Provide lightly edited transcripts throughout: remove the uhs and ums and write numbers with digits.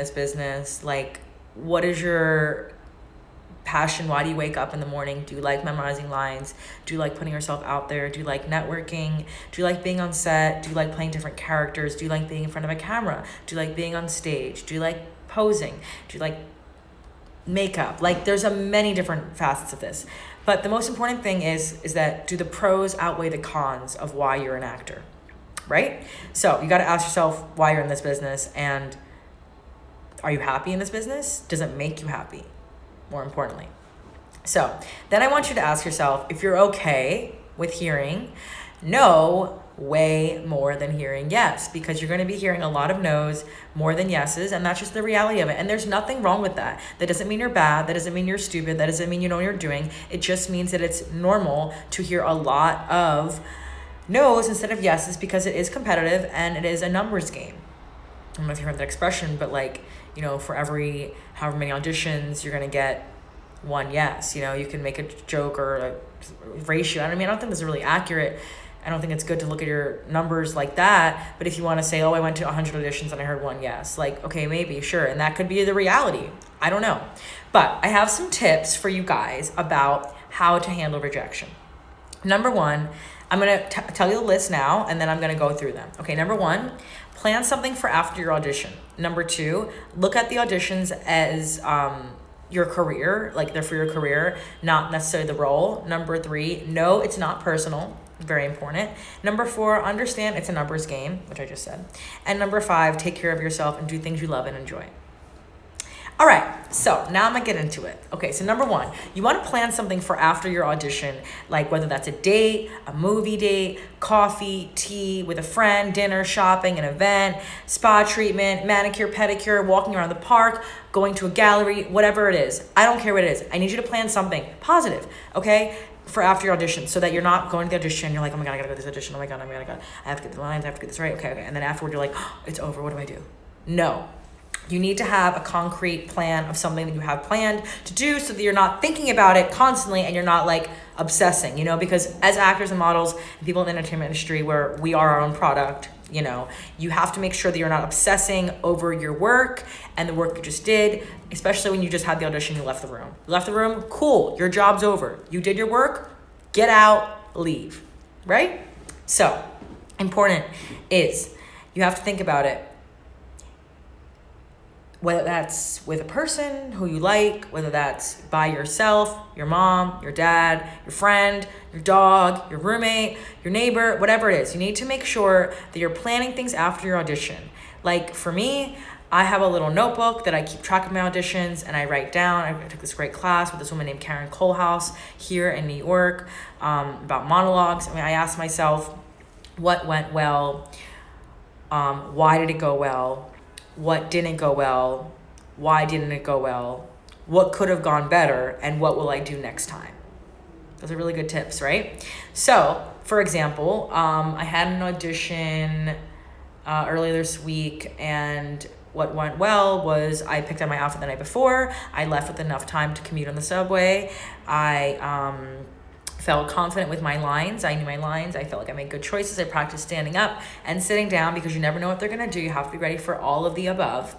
this business? Like, what is your passion? Why do you wake up in the morning? Do you like memorizing lines? Do you like putting yourself out there? Do you like networking? Do you like being on set? Do you like playing different characters? Do you like being in front of a camera? Do you like being on stage? Do you like posing? Do you like makeup? Like, there's a many different facets of this, but the most important thing is that do the pros outweigh the cons of why you're an actor, right? So you got to ask yourself why you're in this business, and are you happy in this business? Does it make you happy? More importantly. So then I want you to ask yourself if you're okay with hearing no way more than hearing yes, because you're going to be hearing a lot of no's more than yeses, and that's just the reality of it. And there's nothing wrong with that. That doesn't mean you're bad. That doesn't mean you're stupid. That doesn't mean you know what you're doing. It just means that it's normal to hear a lot of no's instead of yeses, because it is competitive and it is a numbers game. I don't know if you heard that expression, but like, you know, for every however many auditions, you're going to get one yes. You know, you can make a joke or a ratio. I mean, I don't think this is really accurate. I don't think it's good to look at your numbers like that. But if you want to say, oh, I went to 100 auditions and I heard one yes, like, okay, maybe, sure. And that could be the reality. I don't know. But I have some tips for you guys about how to handle rejection. Number one, I'm going to tell you the list now, and then I'm going to go through them. Okay, number one, plan something for after your audition. Number two, look at the auditions as your career, like they're for your career, not necessarily the role. Number three, no, it's not personal. Very important. Number four, understand it's a numbers game, which I just said. And number five, take care of yourself and do things you love and enjoy. All right, so now I'm gonna get into it. Okay, so number one, you wanna plan something for after your audition, like whether that's a date, a movie date, coffee, tea with a friend, dinner, shopping, an event, spa treatment, manicure, pedicure, walking around the park, going to a gallery, whatever it is. I don't care what it is. I need you to plan something positive, okay? For after your audition, so that you're not going to the audition, you're like, oh my God, I gotta go to this audition, oh my God, I have to get the lines, I have to get this right, okay. And then afterward, you're like, oh, it's over, what do I do? No. You need to have a concrete plan of something that you have planned to do so that you're not thinking about it constantly and you're not like obsessing, you know, because as actors and models and people in the entertainment industry where we are our own product, you know, you have to make sure that you're not obsessing over your work and the work you just did, especially when you just had the audition, you left the room. You left the room, cool, your job's over. You did your work, get out, leave, right? So, important is you have to think about it. Whether that's with a person who you like, whether that's by yourself, your mom, your dad, your friend, your dog, your roommate, your neighbor, whatever it is. You need to make sure that you're planning things after your audition. Like for me, I have a little notebook that I keep track of my auditions and I write down. I took this great class with this woman named Karen Kohlhaas here in New York about monologues. I mean, I asked myself, what went well? Why did it go well? What didn't go well? Why didn't it go well? What could have gone better? And what will I do next time? Those are really good tips, right? So, for example, I had an audition earlier this week, and what went well was I picked out my outfit the night before. I left with enough time to commute on the subway. I felt confident with my lines. I knew my lines. I felt like I made good choices. I practiced standing up and sitting down because you never know what they're going to do. You have to be ready for all of the above.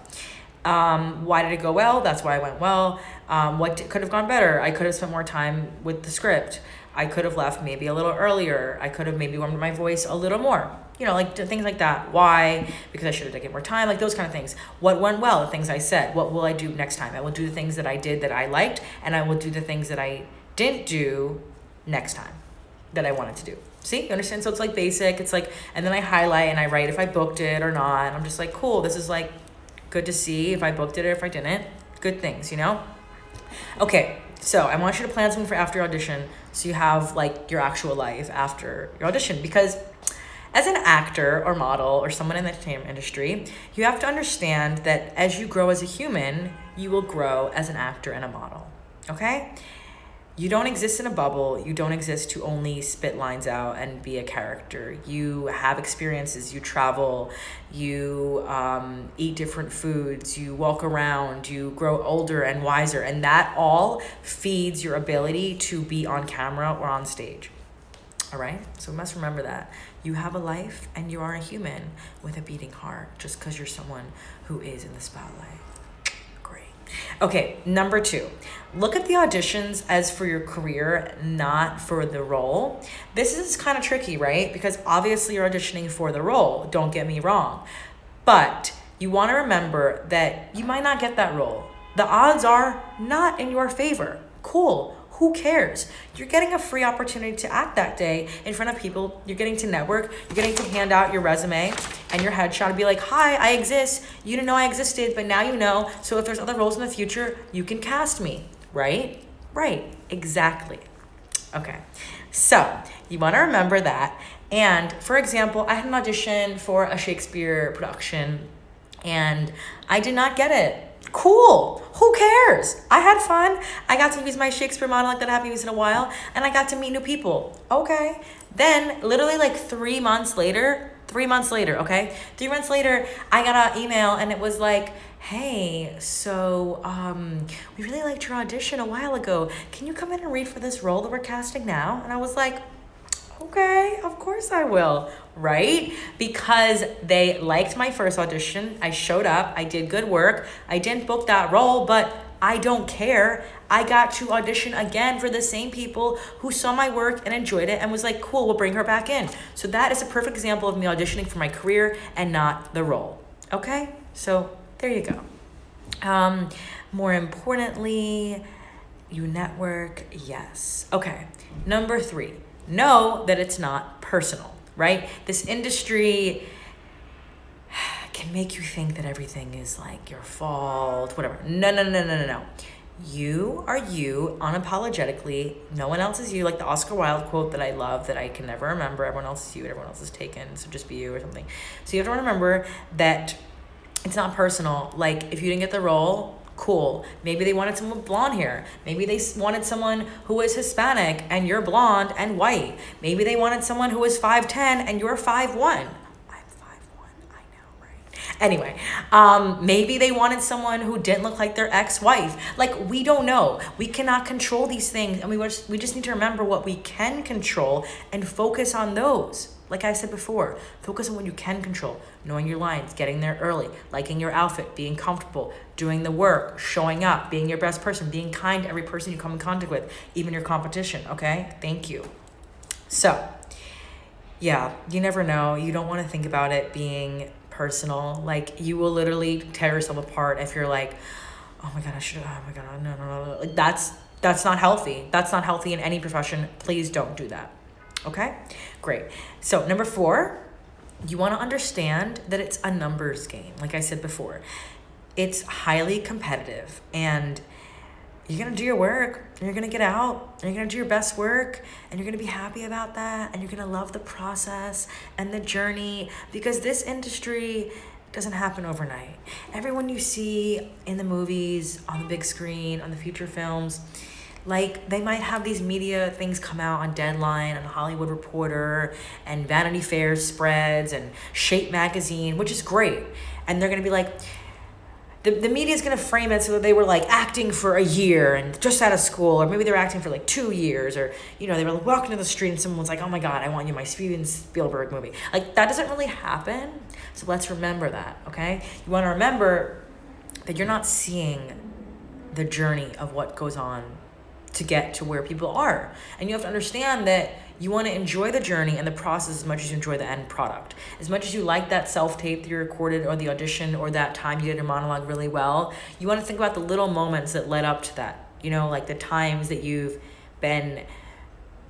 Why did it go well? That's why I went well. Could have gone better? I could have spent more time with the script. I could have left maybe a little earlier. I could have maybe warmed my voice a little more. You know, like things like that. Why? Because I should have taken more time. Like those kind of things. What went well? The things I said. What will I do next time? I will do the things that I did that I liked, and I will do the things that I didn't do next time that I wanted to do. See, you understand? So it's like basic. It's like, and then I highlight and I write if I booked it or not. I'm just like, cool, this is like good to see if I booked it or if I didn't. Good things, you know? Okay, so I want you to plan something for after your audition so you have like your actual life after your audition, because as an actor or model or someone in the entertainment industry, you have to understand that as you grow as a human, you will grow as an actor and a model, okay? You don't exist in a bubble. You don't exist to only spit lines out and be a character. You have experiences. You travel. You eat different foods. You walk around. You grow older and wiser. And that all feeds your ability to be on camera or on stage. All right? So we must remember that. You have a life and you are a human with a beating heart just because you're someone who is in the spotlight. Okay, number 2, look at the auditions as for your career, not for the role. This is kind of tricky, right? Because obviously you're auditioning for the role, don't get me wrong. But you want to remember that you might not get that role. The odds are not in your favor. Cool. Who cares? You're getting a free opportunity to act that day in front of people. You're getting to network. You're getting to hand out your resume and your headshot and be like, hi, I exist. You didn't know I existed, but now you know. So if there's other roles in the future, you can cast me, right? Right, exactly. Okay, so you want to remember that. And for example, I had an audition for a Shakespeare production and I did not get it. Cool. Who cares? I had fun. I got to use my Shakespeare monologue that I haven't used in a while, and I got to meet new people. Okay. Then, literally like 3 months later, okay? 3 months later, I got an email, and it was like, hey, so we really liked your audition a while ago. Can you come in and read for this role that we're casting now? And I was like, okay, of course I will, right? Because they liked my first audition. I showed up, I did good work. I didn't book that role, but I don't care. I got to audition again for the same people who saw my work and enjoyed it and was like, cool, we'll bring her back in. So that is a perfect example of me auditioning for my career and not the role, okay? So there you go. More importantly, you network, yes. Okay, number 3. Know that it's not personal, right? This industry can make you think that everything is like your fault, whatever. No. You are you unapologetically. No one else is you. Like the Oscar Wilde quote that I love that I can never remember. Everyone else is you and everyone else is taken. So just be you or something. So you have to remember that it's not personal. Like if you didn't get the role, cool. Maybe they wanted someone with blonde hair. Maybe they wanted someone who was Hispanic and you're blonde and white. Maybe they wanted someone who was 5'10" and you're 5'1". I'm 5'1", I know, right? Anyway, maybe they wanted someone who didn't look like their ex-wife. Like, we don't know. We cannot control these things, and we just need to remember what we can control and focus on those. Like I said before, focus on what you can control, knowing your lines, getting there early, liking your outfit, being comfortable, doing the work, showing up, being your best person, being kind to every person you come in contact with, even your competition, okay? Thank you. So, yeah, you never know. You don't want to think about it being personal. Like, you will literally tear yourself apart if you're like, oh my God, no. Like, that's not healthy. That's not healthy in any profession. Please don't do that. Okay, great. So number 4, you want to understand that it's a numbers game. Like I said before, it's highly competitive and you're going to do your work and you're going to get out and you're going to do your best work and you're going to be happy about that and you're going to love the process and the journey, because this industry doesn't happen overnight. Everyone you see in the movies, on the big screen, on the feature films, like, they might have these media things come out on Deadline and Hollywood Reporter and Vanity Fair spreads and Shape Magazine, which is great. And they're going to be like, the media is going to frame it so that they were like acting for a year and just out of school, or maybe they were acting for like 2 years, or, you know, they were like walking to the street and someone was like, oh my God, I want you in my Steven Spielberg movie. Like, that doesn't really happen. So let's remember that, okay? You want to remember that you're not seeing the journey of what goes on to get to where people are. And you have to understand that you want to enjoy the journey and the process as much as you enjoy the end product. As much as you like that self-tape that you recorded, or the audition, or that time you did your monologue really well, you want to think about the little moments that led up to that. You know, like the times that you've been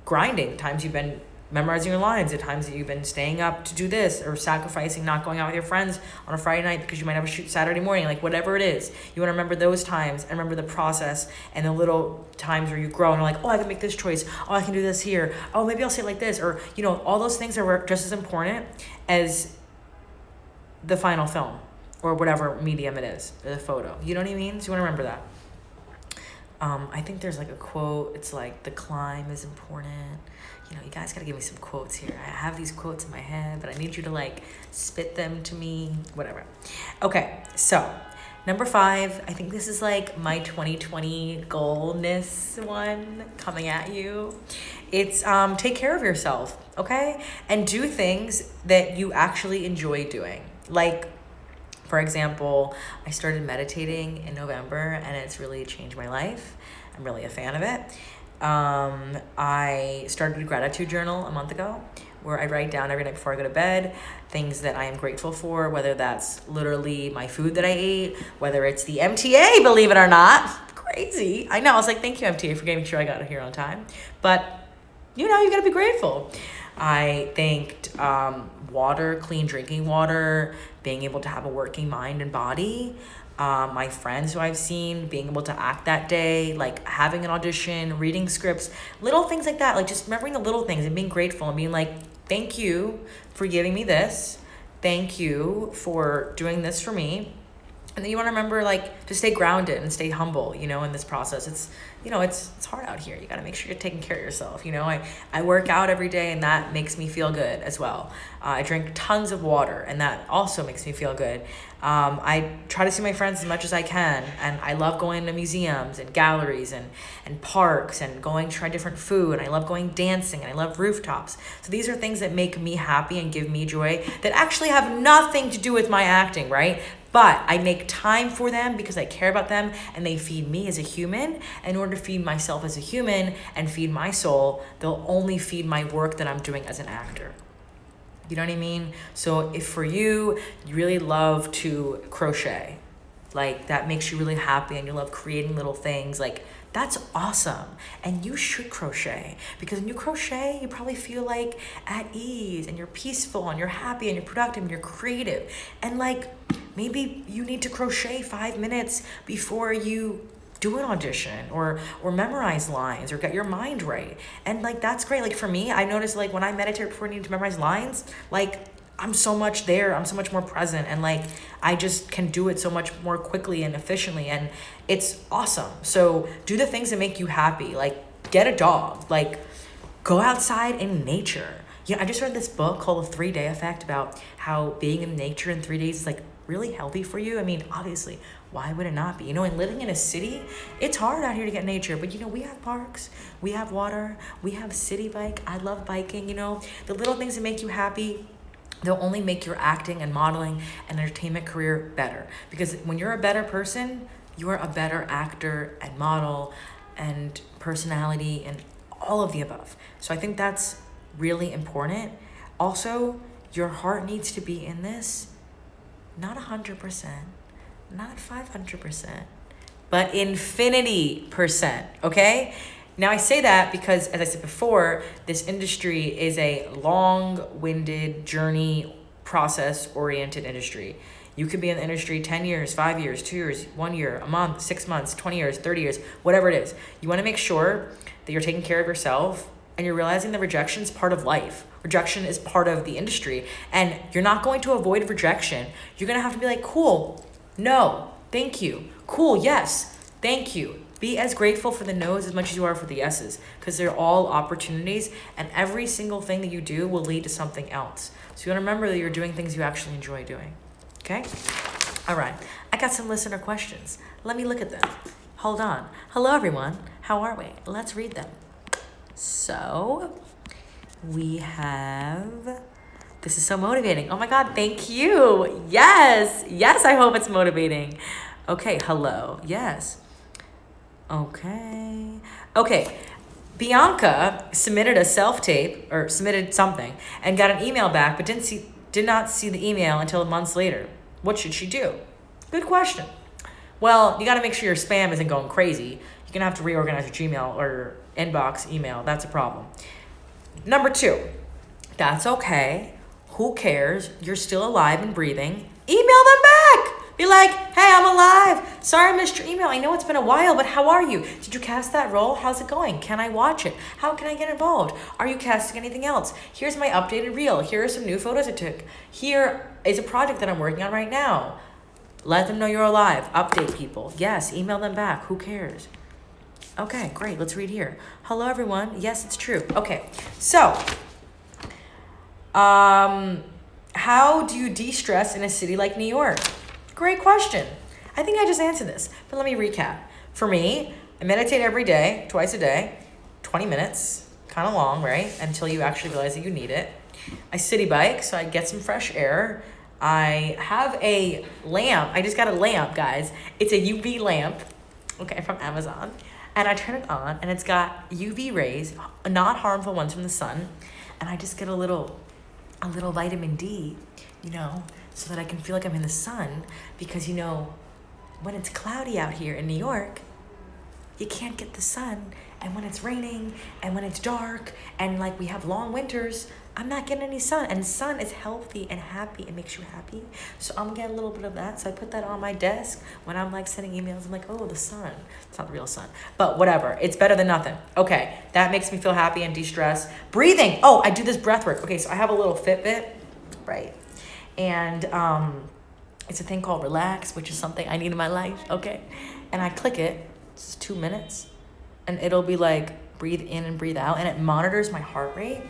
grinding, the times you've been memorizing your lines, the times that you've been staying up to do this, or sacrificing not going out with your friends on a Friday night because you might have a shoot Saturday morning, like whatever it is. You want to remember those times and remember the process and the little times where you grow and you're like, oh, I can make this choice. Oh, I can do this here. Oh, maybe I'll say it like this. Or, you know, all those things are just as important as the final film or whatever medium it is, or the photo. You know what I mean? So you want to remember that. I think there's like a quote. It's like, the climb is important. You know, you guys gotta give me some quotes here. I have these quotes in my head, but I need you to like spit them to me, whatever. Okay, so number 5, I think this is like my 2020 goalness one coming at you. It's take care of yourself, okay? And do things that you actually enjoy doing. Like, For example, I started meditating in November and it's really changed my life. I'm really a fan of it. I started a gratitude journal a month ago where I write down every night before I go to bed things that I am grateful for, whether that's literally my food that I ate, whether it's the MTA, believe it or not. Crazy. I know. I was like, thank you, MTA, for making sure I got here on time. But, you got to be grateful. I thanked water, clean drinking water, being able to have a working mind and body. My friends who I've seen being able to act that day, like having an audition, reading scripts, little things like that, like just remembering the little things and being grateful and being like, thank you for giving me this. Thank you for doing this for me. And then you want to remember, like, to stay grounded and stay humble, in this process. It's, it's hard out here. You got to make sure you're taking care of yourself. I work out every day and that makes me feel good as well. I drink tons of water and that also makes me feel good. I try to see my friends as much as I can. And I love going to museums and galleries and parks and going to try different food. And I love going dancing and I love rooftops. So these are things that make me happy and give me joy that actually have nothing to do with my acting, right? But I make time for them because I care about them and they feed me as a human. In order to feed myself as a human and feed my soul, they'll only feed my work that I'm doing as an actor. You know what I mean? So if for you really love to crochet, like that makes you really happy and you love creating little things, like that's awesome. And you should crochet because when you crochet, you probably feel like at ease and you're peaceful and you're happy and you're productive and you're creative. And like, maybe you need to crochet 5 minutes before you do an audition or memorize lines or get your mind right. And like, that's great. Like for me, I noticed like when I meditate before I need to memorize lines, like I'm so much there, I'm so much more present. And like, I just can do it so much more quickly and efficiently. And it's awesome. So do the things that make you happy. Like get a dog, like go outside in nature. I just read this book called The 3-Day Effect about how being in nature in 3 days is like really healthy for you. I mean, obviously, why would it not be? And living in a city, it's hard out here to get nature. But, we have parks, we have water, we have city bike. I love biking, The little things that make you happy, they'll only make your acting and modeling and entertainment career better. Because when you're a better person, you're a better actor and model and personality and all of the above. So I think that's really important. Also, your heart needs to be in this. Not 100%, not 500%, but infinity %, okay? Now I say that because, as I said before, this industry is a long-winded journey, process-oriented industry. You could be in the industry 10 years, 5 years, 2 years, 1 year, a month, 6 months, 20 years, 30 years, whatever it is. You want to make sure that you're taking care of yourself and you're realizing that rejection is part of life. Rejection is part of the industry. And you're not going to avoid rejection. You're going to have to be like, cool, no, thank you. Cool, yes, thank you. Be as grateful for the no's as much as you are for the yeses, because they're all opportunities, and every single thing that you do will lead to something else. So you want to remember that you're doing things you actually enjoy doing, okay? All right, I got some listener questions. Let me look at them. Hold on. Hello, everyone. How are we? Let's read them. So we have, this is so motivating. Oh my God, thank you. Yes, I hope it's motivating. Okay, hello, yes. Okay, Bianca submitted a self-tape or submitted something and got an email back, but did not see the email until months later. What should she do? Good question. Well, you got to make sure your spam isn't going crazy. You're going to have to reorganize your Gmail or inbox email. That's a problem. Number 2, that's okay. Who cares? You're still alive and breathing. Email them back. Be like, hey, I'm alive. Sorry I missed your email. I know it's been a while, but how are you? Did you cast that role? How's it going? Can I watch it? How can I get involved? Are you casting anything else? Here's my updated reel. Here are some new photos I took. Here is a project that I'm working on right now. Let them know you're alive. Update people. Yes, email them back. Who cares? Okay, great. Let's read here. Hello, everyone. Yes, it's true. Okay, so how do you de-stress in a city like New York? Great question. I think I just answered this, but let me recap. For me, I meditate every day, twice a day, 20 minutes, kind of long, right? Until you actually realize that you need it. I city bike, so I get some fresh air. I have a lamp. I just got a lamp, guys. It's a UV lamp, okay, from Amazon. And I turn it on, and it's got UV rays, not harmful ones from the sun. And I just get a little vitamin D, you know, so that I can feel like I'm in the sun. Because, you know, when it's cloudy out here in New York, you can't get the sun. And when it's raining and when it's dark and like we have long winters, I'm not getting any sun. And sun is healthy and happy. It makes you happy. So I'm getting a little bit of that. So I put that on my desk when I'm like sending emails. I'm like, oh, the sun. It's not the real sun, but whatever. It's better than nothing. Okay, that makes me feel happy and de-stress. Breathing. Oh, I do this breath work. Okay, so I have a little Fitbit, right? And it's a thing called Relax, which is something I need in my life, okay? And I click it. It's 2 minutes. And it'll be like, breathe in and breathe out. And it monitors my heart rate.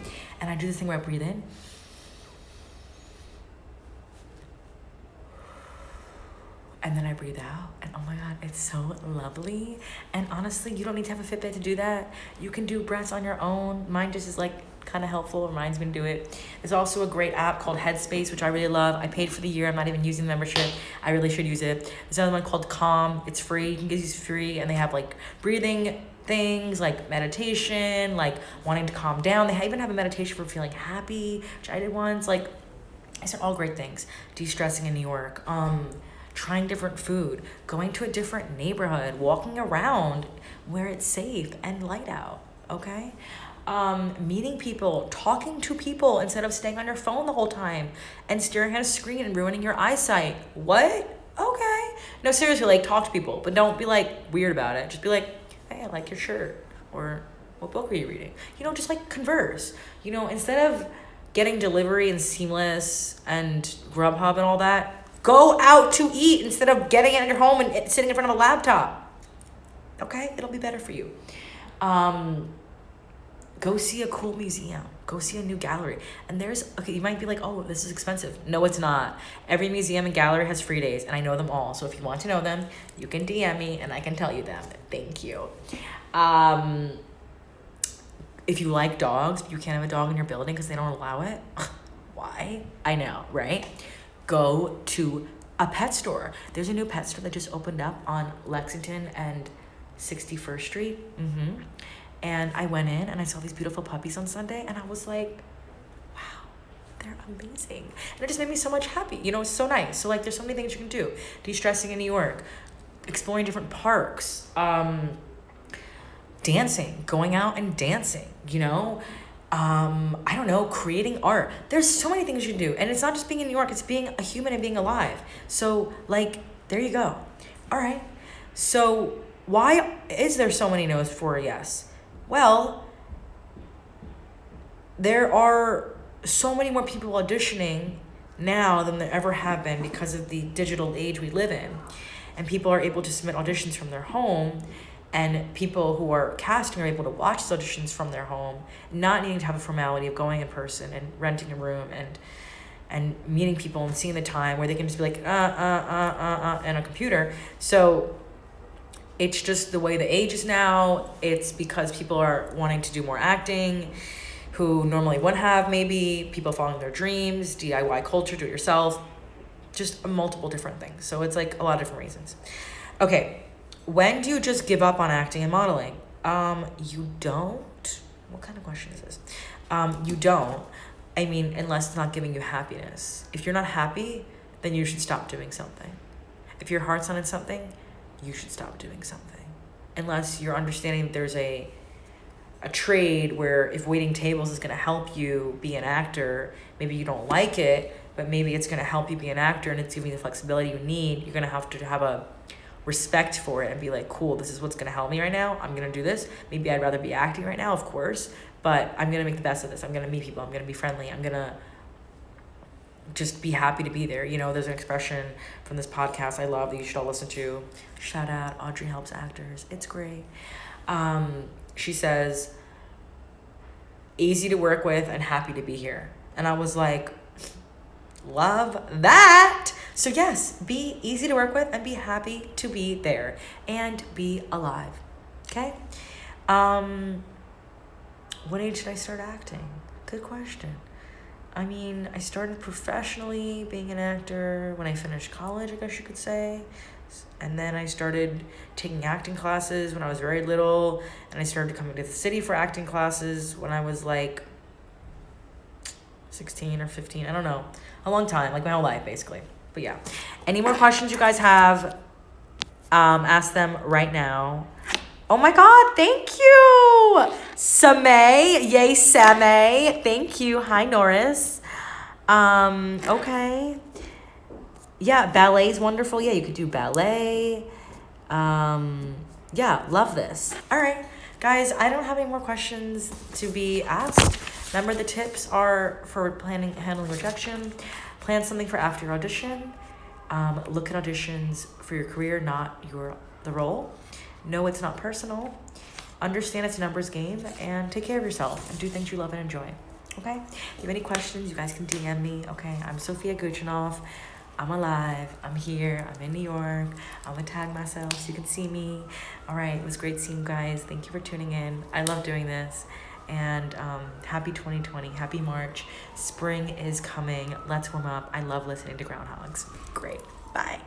And I do this thing where I breathe in. And then I breathe out. And oh my God, it's so lovely. And honestly, you don't need to have a Fitbit to do that. You can do breaths on your own. Mine just is like kind of helpful, reminds me to do it. There's also a great app called Headspace, which I really love. I paid for the year. I'm not even using the membership. I really should use it. There's another one called Calm. It's free. You can get these free. And they have like breathing things like meditation, like wanting to calm down. They even have a meditation for feeling happy, which I did once. Like, these are all great things. De-stressing in New York, trying different food, going to a different neighborhood, walking around where it's safe and light out, okay? Meeting people, talking to people instead of staying on your phone the whole time and staring at a screen and ruining your eyesight. What? Okay. No, seriously, like talk to people, but don't be like weird about it. Just be like, hey, I like your shirt, or what book are you reading? You know, just like converse. You know, instead of getting delivery and Seamless and Grubhub and all that, go out to eat instead of getting it at your home and sitting in front of a laptop. Okay? It'll be better for you. Go see a cool museum. Go see a new gallery. And okay, you might be like, oh, this is expensive. No, it's not. Every museum and gallery has free days, and I know them all. So if you want to know them, you can DM me, and I can tell you them. Thank you. If you like dogs, but you can't have a dog in your building because they don't allow it. Why? I know, right? Go to a pet store. There's a new pet store that just opened up on Lexington and 61st Street. And I went in and I saw these beautiful puppies on Sunday, and I was like, wow, they're amazing. And it just made me so much happy. You know, it's so nice. So like, there's so many things you can do. De-stressing in New York, exploring different parks, dancing, going out and dancing, you know, I don't know, creating art. There's so many things you can do. And it's not just being in New York, it's being a human and being alive. So like, there you go. All right. So why is there so many no's for a yes? Well, there are so many more people auditioning now than there ever have been because of the digital age we live in. And people are able to submit auditions from their home, and people who are casting are able to watch those auditions from their home, not needing to have a formality of going in person and renting a room and meeting people and seeing the time where they can just be like, and a computer. So it's just the way the age is now. It's because people are wanting to do more acting who normally wouldn't have, maybe people following their dreams, DIY culture, do it yourself, just multiple different things. So it's like a lot of different reasons. Okay, when do you just give up on acting and modeling? You don't. What kind of question is this? You don't. I mean, unless it's not giving you happiness. If you're not happy, then you should stop doing something. If your heart's not in something, you should stop doing something. Unless you're understanding that there's a trade where if waiting tables is going to help you be an actor, maybe you don't like it, but maybe it's going to help you be an actor and it's giving you the flexibility you need. You're going to have a respect for it and be like, cool, this is what's going to help me right now. I'm going to do this. Maybe I'd rather be acting right now, of course, but I'm going to make the best of this. I'm going to meet people. I'm going to be friendly. I'm going to just be happy to be there. You know, there's an expression from this podcast I love that you should all listen to. Shout out, Audrey Helps Actors. It's great. She says, easy to work with and happy to be here. And I was like, love that. So yes, be easy to work with and be happy to be there and be alive. Okay? What age did I start acting? Good question. I mean, I started professionally being an actor when I finished college, I guess you could say. And then I started taking acting classes when I was very little. And I started coming to the city for acting classes when I was like 16 or 15. I don't know. A long time, like my whole life, basically. But yeah. Any more questions you guys have, ask them right now. Oh my God, thank you. Samay, yay Samay. Thank you. Hi, Norris. Okay. Yeah, ballet's wonderful. Yeah, you could do ballet. Yeah, love this. All right, guys, I don't have any more questions to be asked. Remember, the tips are for handling rejection. Plan something for after your audition. Look at auditions for your career, not the role. Know it's not personal. Understand it's a numbers game, and take care of yourself and do things you love and enjoy. Okay? If you have any questions, you guys can DM me. Okay? I'm Sophia Guchinov. I'm alive. I'm here. I'm in New York. I'm gonna tag myself so you can see me. All right. It was great seeing you guys. Thank you for tuning in. I love doing this. And happy 2020. Happy March. Spring is coming. Let's warm up. I love listening to groundhogs. Great. Bye.